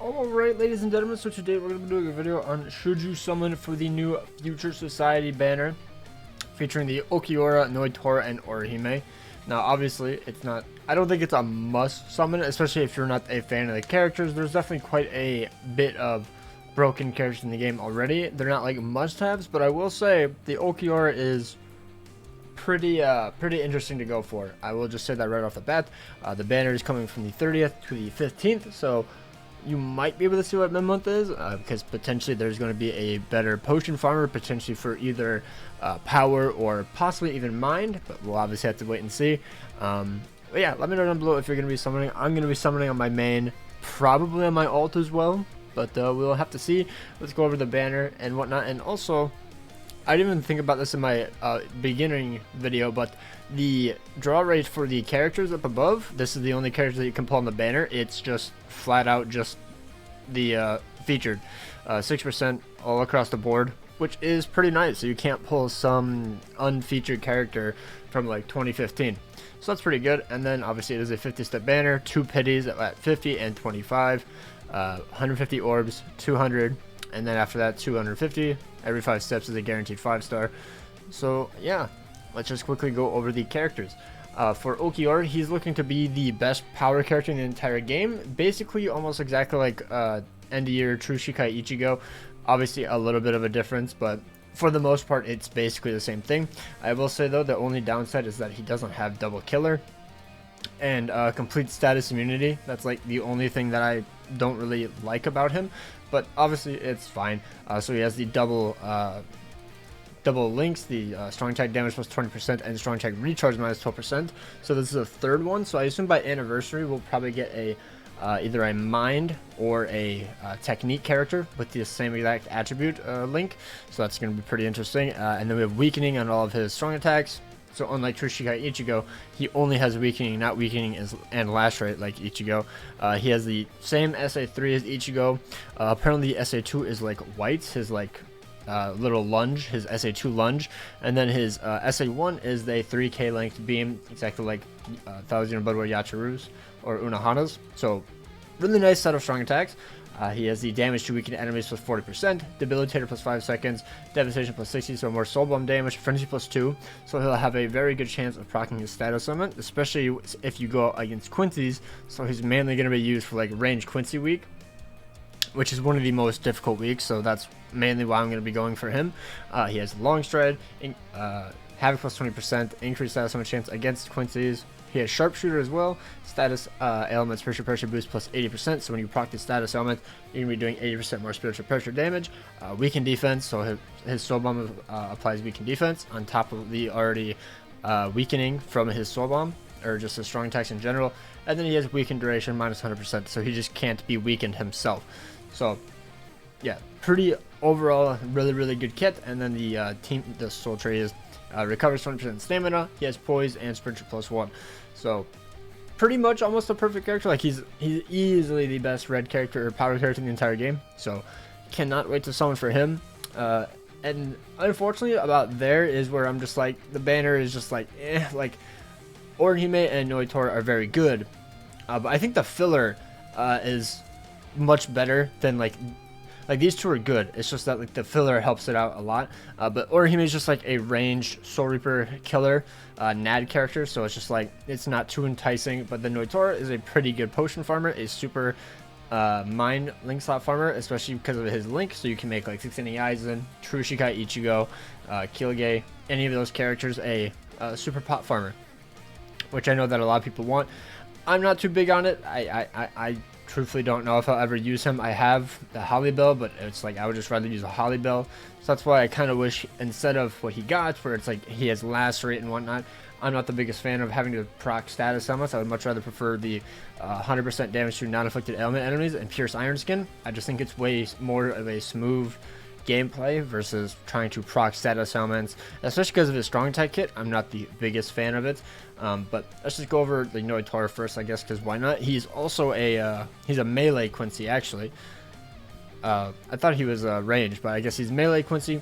Alright, ladies and gentlemen, so today we're going to be doing a video on should you summon for the new Future Society banner featuring the Ulquiorra, Noitora, and Orihime. Now obviously it's not, I don't think it's a must summon, especially if you're not a fan of the characters. There's definitely quite a bit of broken characters in the game already. They're not like must-haves, but I will say the Ulquiorra is pretty interesting to go for. I will just say that right off the bat. The banner is coming from the 30th to the 15th, so you might be able to see what mid-month is, because potentially there's going to be a better potion farmer, potentially for either power or possibly even mind, but we'll obviously have to wait and see. But yeah, let me know down below if you're going to be summoning. I'm going to be summoning on my main, probably on my alt as well, but we'll have to see. Let's go over the banner and whatnot. And also, I didn't even think about this in my beginning video, but the draw rate for the characters up above, this is the only character that you can pull on the banner. It's just flat out just the featured 6% all across the board, which is pretty nice. So you can't pull some unfeatured character from like 2015, so that's pretty good. And then obviously it is a 50-step banner, 2 pities at 50 and 25, 150 orbs, 200, and then after that 250. Every 5 steps is a guaranteed 5-star. So yeah, let's just quickly go over the characters. For Ulquiorra, he's looking to be the best power character in the entire game. Basically almost exactly like end of year True Shikai Ichigo. Obviously a little bit of a difference, but for the most part it's basically the same thing. I will say though, the only downside is that he doesn't have double killer and complete status immunity. That's like the only thing that I don't really like about him, but obviously it's fine. So he has the double links, the strong attack damage plus 20% and strong attack recharge minus 12%. So this is a third one, so I assume by anniversary we'll probably get a either a mind or a technique character with the same exact attribute link, so that's going to be pretty interesting. And then we have weakening on all of his strong attacks. So unlike True Shikai Ichigo, he only has weakening, not weakening and lash rate like Ichigo. He has the same SA3 as Ichigo. Apparently SA2 is like White's, his like little lunge, his SA2 lunge. And then his SA1 is the 3k length beam, exactly like Thousand Budwa Yachiru's or Unohana's. So really nice set of strong attacks. He has the damage to weakened enemies plus 40%, debilitator plus 5 seconds, devastation plus 60, so more soul bomb damage, frenzy plus 2, so he'll have a very good chance of proccing his status summon, especially if you go against Quincy's. So he's mainly going to be used for like range Quincy week, which is one of the most difficult weeks, so that's mainly why I'm going to be going for him. He has long stride, havoc plus 20%, increased status summon chance against Quincy's. He has sharpshooter as well, status elements spiritual pressure boost plus 80%, so when you proc the status element you're going to be doing 80% more spiritual pressure damage. Weakened defense, so his soul bomb applies weakened defense on top of the already weakening from his soul bomb, or just his strong attacks in general. And then he has weakened duration minus 100%, so he just can't be weakened himself. So yeah, pretty overall really good kit. And then the soul tree is recovers 20% stamina. He has poise and spiritual plus 1. So pretty much almost a perfect character. Like he's easily the best red character or power character in the entire game. So cannot wait to summon for him. And unfortunately about there is where I'm just like, the banner is just like like Orihime and Noitora are very good, but I think the filler is much better than like these two are good. It's just that like the filler helps it out a lot. But Orihime is just like a ranged Soul Reaper killer NAD character, so it's just like it's not too enticing. But the Noitora is a pretty good potion farmer, a super mind link slot farmer, especially because of his link. So you can make like 16 Aizen, True Shikai Ichigo, Kilge, any of those characters a super pot farmer, which I know that a lot of people want. I'm not too big on it. I truthfully don't know if I'll ever use him. I have the Holly Bell, but it's like I would just rather use a Holly Bell. So that's why I kind of wish instead of what he got, where it's like he has last rate and whatnot, I'm not the biggest fan of having to proc status elements. I would much rather prefer the 100% damage to non-afflicted element enemies and Pierce Iron Skin. I just think it's way more of a smooth gameplay versus trying to proc status elements, especially because of his strong attack kit. I'm not the biggest fan of it. But let's just go over the Noitora first, I guess, because why not? He's also he's a melee Quincy actually. I thought he was ranged, but I guess he's melee Quincy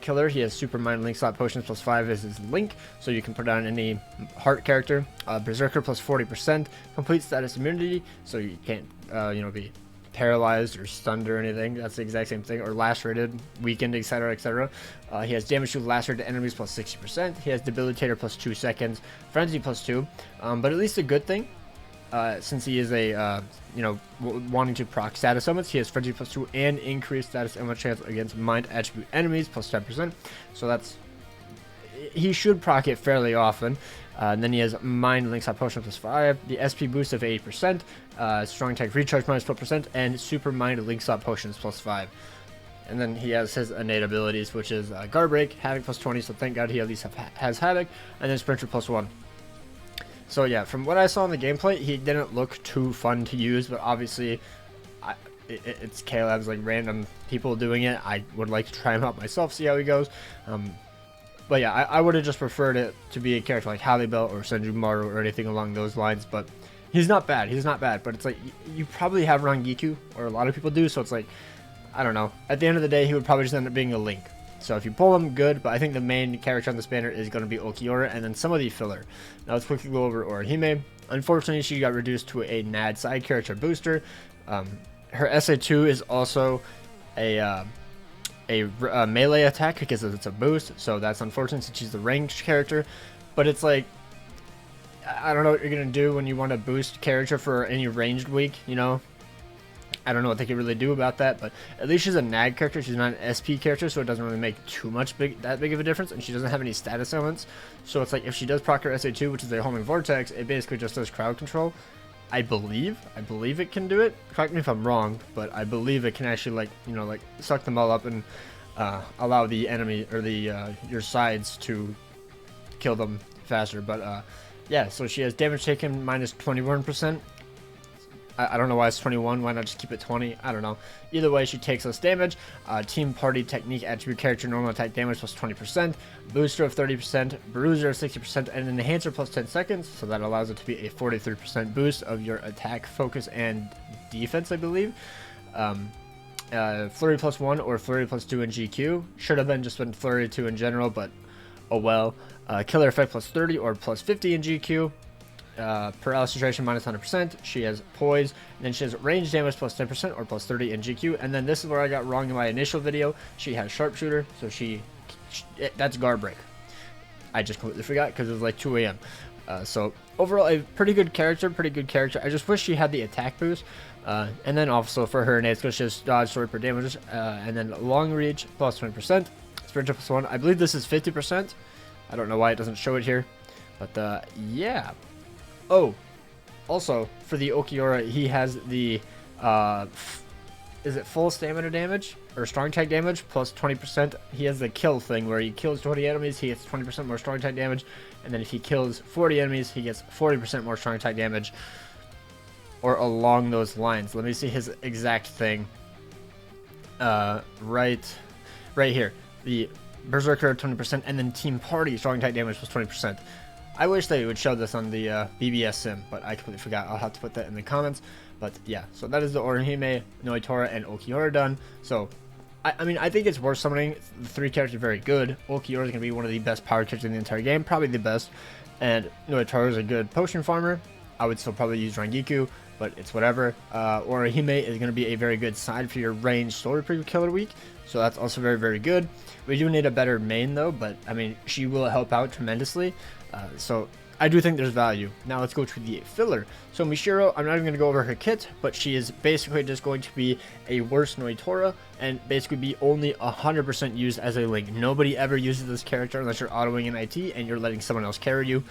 killer. He has super mind link slot potions plus 5 as his link, so you can put on any heart character. Berserker plus 40%, complete status immunity, so you can't be paralyzed or stunned or anything. That's the exact same thing. Or lacerated, weakened, etc., etc. He has damage to lacerated enemies plus 60%. He has debilitator plus 2 seconds, frenzy plus 2. But at least a good thing, since he is a wanting to proc status elements, he has frenzy plus 2 and increased status element chance against mind attribute enemies plus 10%. So that's, he should proc it fairly often. And then he has Mind Links Up Potion plus 5, the SP boost of 80%, Strong Attack Recharge minus 12%, and Super Mind Links Up Potions plus 5. And then he has his innate abilities, which is Guard Break, Havoc plus 20, so thank God he at least has Havoc, and then Sprinter plus 1. So yeah, from what I saw in the gameplay, he didn't look too fun to use, but obviously it's Caleb's, like, random people doing it. I would like to try him out myself, see how he goes. But yeah, I would have just preferred it to be a character like Halibel or Senjumaru or anything along those lines, but he's not bad. He's not bad, but it's like, you probably have Rangiku, or a lot of people do, so it's like, I don't know. At the end of the day, he would probably just end up being a Link. So if you pull him, good, but I think the main character on this banner is going to be Ulquiorra, and then some of the filler. Now let's quickly go over Orihime. Unfortunately, she got reduced to a NAD side character booster. Her SA2 is also a melee attack because it's a boost, so that's unfortunate since she's the ranged character. But it's like, I don't know what you're gonna do when you want to boost character for any ranged week, you know. I don't know what they can really do about that, but at least she's a NAG character. She's not an SP character, so it doesn't really make too much that big of a difference, and she doesn't have any status elements. So it's like, if she does proc her SA2, which is a homing vortex, it basically just does crowd control. I believe it can do it. Correct me if I'm wrong, but I believe it can actually, like, you know, like, suck them all up and allow the enemy or the your sides to kill them faster. But yeah, so she has damage taken minus 21%. I don't know why it's 21. Why not just keep it 20? I don't know. Either way, she takes less damage. Team Party Technique Attribute Character Normal Attack Damage plus 20%. Booster of 30%. Bruiser of 60%. And an Enhancer plus 10 seconds. So that allows it to be a 43% boost of your attack, focus, and defense, I believe. Flurry plus 1 or Flurry plus 2 in GQ. Should have just been Flurry 2 in general, but oh well. Killer Effect plus 30 or plus 50 in GQ. Paralysis duration minus 100%. She has Poise, and then she has range damage plus 10% or plus 30 in GQ. And then this is where I got wrong in my initial video. She has Sharpshooter, so that's Guard Break. I just completely forgot because it was like 2 a.m. So overall, a pretty good character. I just wish she had the attack boost. And then also for her innate skills, she has dodge, sword per damage, and then long reach plus 20%. Sprinter plus 1. I believe this is 50%. I don't know why it doesn't show it here, but yeah. Oh, also for the Ulquiorra, he has the is it full stamina damage or strong attack damage plus 20%. He has the kill thing where he kills 20 enemies, he gets 20% more strong attack damage, and then if he kills 40 enemies, he gets 40% more strong attack damage, or along those lines. Let me see his exact thing. Right here, the Berserker 20%, and then Team Party strong attack damage plus 20%. I wish they would show this on the BBS sim, but I completely forgot. I'll have to put that in the comments. But yeah, so that is the Orihime, Noitora, and Ulquiorra done. So, I mean, I think it's worth summoning. The 3 characters are very good. Ulquiorra is going to be one of the best power characters in the entire game, probably the best. And Noitora is a good potion farmer. I would still probably use Rangiku, but it's whatever. Orihime is going to be a very good side for your ranged story preview killer week. So that's also very, very good. We do need a better main though, but I mean, she will help out tremendously. So I do think there's value. Now let's go to the filler. So Mishiro, I'm not even going to go over her kit, but she is basically just going to be a worse Noitora and basically be only 100% used as a Link. Nobody ever uses this character unless you're autoing an IT and you're letting someone else carry you.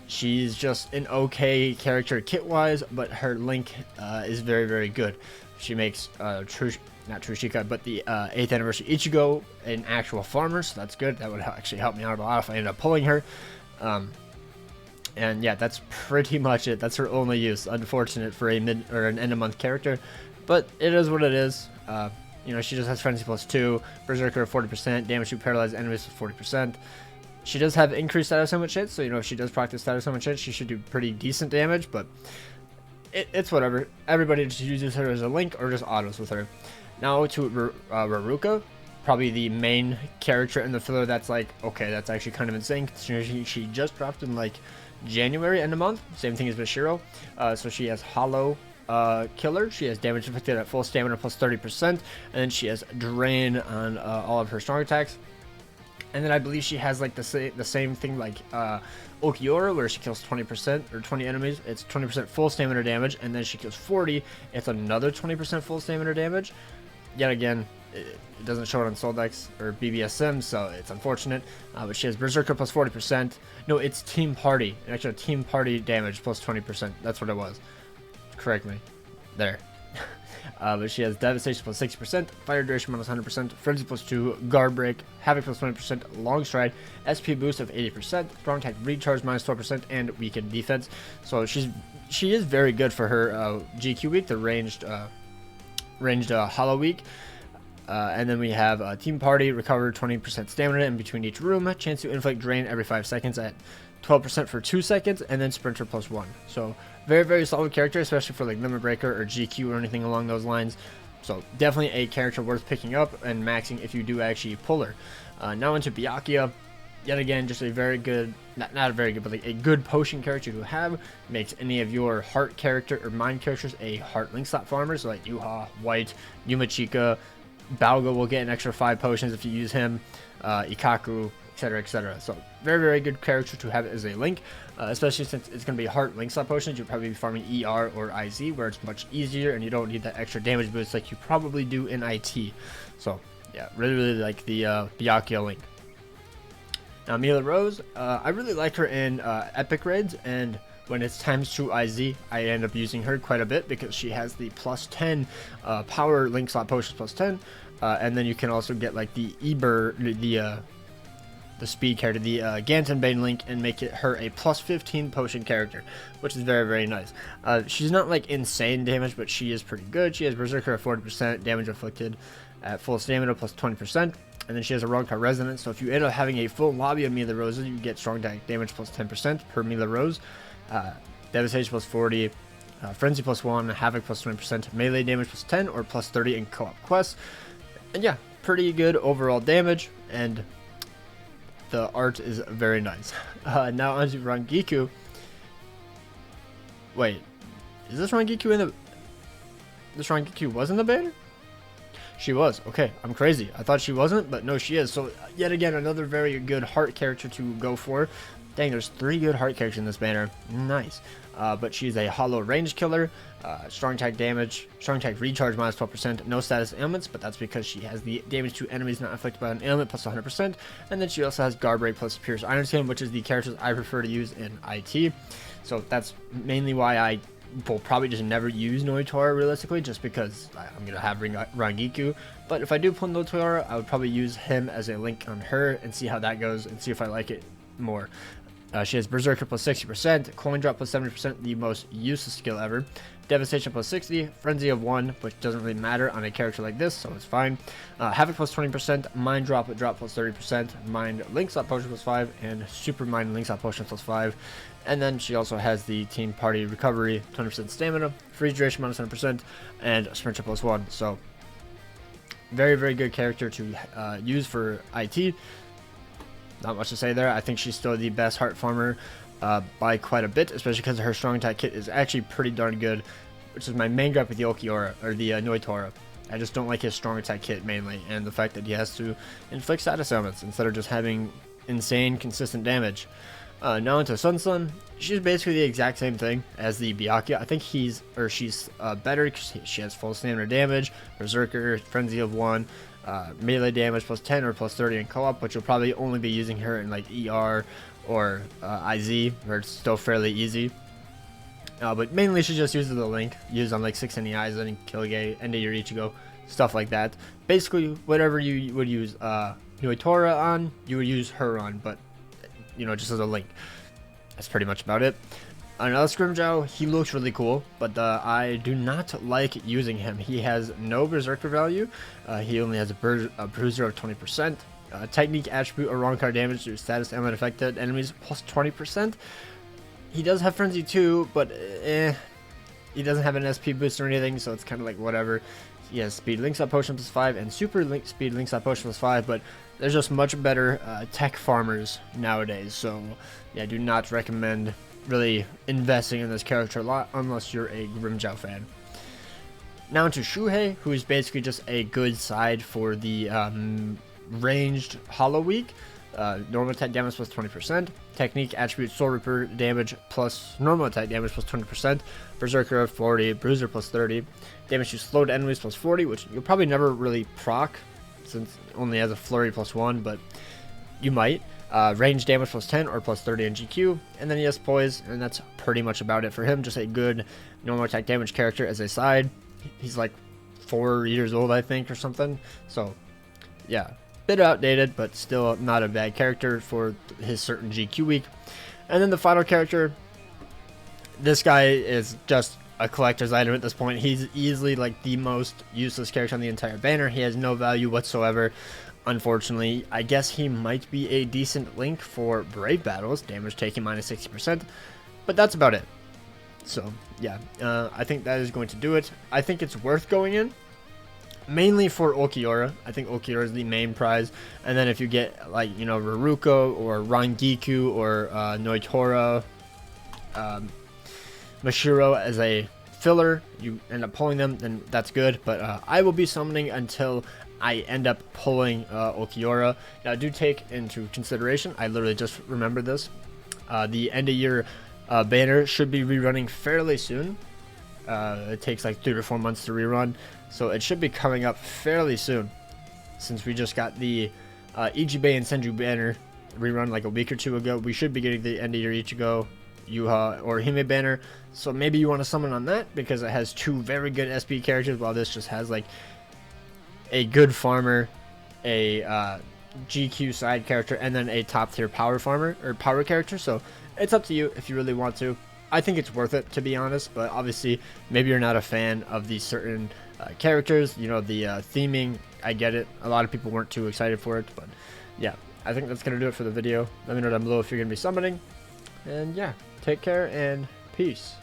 She's just an okay character kit-wise, but her Link is very, very good. She makes not Trushika, but the 8th anniversary Ichigo an actual farmer, so that's good. That would actually help me out a lot if I end up pulling her. And yeah, that's pretty much it. That's her only use. Unfortunate for a mid or an end of month character, but it is what it is. You know, she just has frenzy plus 2, berserker 40%, damage to paralyzed enemies 40%. She does have increased status element hits, so you know if she does practice status element hits, she should do pretty decent damage. But it's whatever. Everybody just uses her as a Link or just autos with her. Now to Raruka. Probably the main character in the filler that's like, okay, that's actually kind of insane. She just dropped in like January, end of month. Same thing as Bashiro. So she has Hollow Killer. She has damage inflicted at full stamina plus 30%, and then she has Drain on all of her strong attacks. And then I believe she has like the same thing like Ulquiorra, where she kills 20% or 20 enemies. It's 20% full stamina damage, and then she kills 40. It's another 20% full stamina damage. Yet again, it doesn't show it on Soldex or BBSM, so it's unfortunate. But she has Berserker plus 40%. No, it's Team Party. Actually, Team Party damage plus 20%. That's what it was. Correct me. There. But she has Devastation plus 60%, Fire Duration minus 100%, Frenzy plus 2, Guard Break, Havoc plus 20%, Long Stride, SP boost of 80%, Strong Attack Recharge minus 12%, and Weakened Defense. So she is very good for her GQ week, the ranged Hollow week. And then we have Team Party, Recover 20% stamina in between each room, chance to inflict drain every 5 seconds at 12% for 2 seconds, and then Sprinter plus 1. So very, very solid character, especially for like Limit Breaker or GQ or anything along those lines. So definitely a character worth picking up and maxing if you do actually pull her. Now into Byakuya. Yet again, just a very good, not a very good, but like a good potion character to have. Makes any of your heart character or mind characters a heart link slot farmer. So like Yuha, White, Yumachika, Balga will get an extra 5 potions if you use him. Ikaku, etc., etc. So very, very good character to have as a link, especially since it's going to be heart link slot potions. You'll probably be farming ER or IZ, where it's much easier and you don't need that extra damage boost like you probably do in IT. So yeah, really, really like the Byakuya link. Now Mila Rose, I really like her in epic raids, and when it's times 2 IZ, I end up using her quite a bit because she has the plus 10 power link slot potions plus 10, and then you can also get like the Eber, the speed character, the Gantenbane link, and make her a plus 15 potion character, which is very, very nice. She's not like insane damage, but she is pretty good. She has Berserker at 40%, damage inflicted at full stamina plus 20%. And then she has a Ronka Resonance, so if you end up having a full lobby of Mila Roses, you get strong damage plus 10% per Mila Rose, Devastation plus 40, Frenzy plus 1, Havoc plus 20%, melee damage plus 10 or plus 30 in co-op quests. And yeah, pretty good overall damage, and the art is very nice. Now onto Rangiku. Wait, is this Rangiku in the... This Rangiku was in the banner? She was. Okay, I'm crazy. I thought she wasn't, but no, she is. So yet again, another very good heart character to go for. Dang, there's 3 good heart characters in this banner. Nice. But she's a hollow range killer. Strong attack damage, strong attack recharge minus 12%. No status ailments, but that's because she has the damage to enemies not afflicted by an ailment plus 100%. And then she also has guard break plus Pierce Iron Skin, which is the characters I prefer to use in IT. So that's mainly why I will probably just never use Noitora realistically, just because I'm going to have Rangiku. But if I do pull Noitora, I would probably use him as a link on her and see how that goes and see if I like it more. She has Berserker plus 60%, Coin Drop plus 70%, the most useless skill ever, Devastation plus 60, Frenzy of 1, which doesn't really matter on a character like this, so it's fine, Havoc plus 20%, Mind Drop plus 30%, Mind Link Slot Potion plus 5, and Super Mind Link Slot Potion plus 5. And then she also has the Team Party Recovery, 20% Stamina, Freeze Duration minus 100%, and Sprinter plus 1. So, very, very good character to use for IT. Not much to say there. I think she's still the best heart farmer by quite a bit, especially because her strong attack kit is actually pretty darn good, which is my main gripe with the Ulquiorra, or the Noitora. I just don't like his strong attack kit mainly, and the fact that he has to inflict status ailments instead of just having insane, consistent damage. Now into Sun. She's basically the exact same thing as the Byakuya. I think she's better because she has full stamina damage, Berserker, Frenzy of 1, melee damage plus 10 or plus 30 in co-op, but you'll probably only be using her in like ER or IZ, where it's still fairly easy. But mainly she just uses the link, used on like 6 NEIs, and Kilgay, End of your Ichigo, stuff like that. Basically, whatever you would use Noitora on, you would use her on, but you know, just as a link. That's pretty much about it. Another Scrimjow, he looks really cool, but I do not like using him. He has no Berserker value. He only has a Bruiser of 20%. Technique attribute or wrong card damage to status ailment affected enemies plus 20%. He does have Frenzy too, but he doesn't have an SP boost or anything, so it's kind of like whatever. He has Speed Link Slot Potion plus 5 and Super Speed Link Slot Potion plus 5, but there's just much better tech farmers nowadays, so yeah, I do not recommend really investing in this character a lot unless you're a Grimjow fan. Now into Shuhei, who is basically just a good side for the ranged Hollow Week. Normal attack damage plus 20%, technique, attribute, soul reaper damage plus normal attack damage plus 20%, berserker 40, bruiser plus 30, damage to slowed enemies plus 40, which you'll probably never really proc since it only has a flurry plus 1, but you might. Range damage plus 10 or plus 30 in GQ, and then he has poise, and that's pretty much about it for him. Just a good normal attack damage character as a side. He's like 4 years old, I think, or something. So yeah, bit outdated, but still not a bad character for his certain GQ week. And then the final character, this guy is just a collector's item at this point. He's easily like the most useless character on the entire banner. He has no value whatsoever. Unfortunately, I guess he might be a decent link for Brave Battles, damage taken minus 60%, but that's about it. So yeah, I think that is going to do it. I think it's worth going in, mainly for Ulquiorra. I think Ulquiorra is the main prize, and then if you get like, you know, Raruko or Rangiku or Noitora, Mashiro as a filler, you end up pulling them, then that's good. But I will be summoning until I end up pulling Ulquiorra. Now, do take into consideration, I literally just remembered this, the end of year banner should be rerunning fairly soon. It takes like 3 to 4 months to rerun, so it should be coming up fairly soon, since we just got the Ichigo and Senju banner rerun like a week or 2 ago. We should be getting the end of year Ichigo, Yhwach, or Orihime banner, so maybe you want to summon on that because it has 2 very good SP characters, while this just has like a good farmer, a GQ side character, and then a top tier power farmer or power character. So it's up to you if you really want to. I think it's worth it, to be honest, but obviously maybe you're not a fan of these certain characters, you know, the theming. I get it, a lot of people weren't too excited for it, but yeah, I think that's gonna do it for the video. Let me know down below if you're gonna be summoning, and yeah, take care and peace.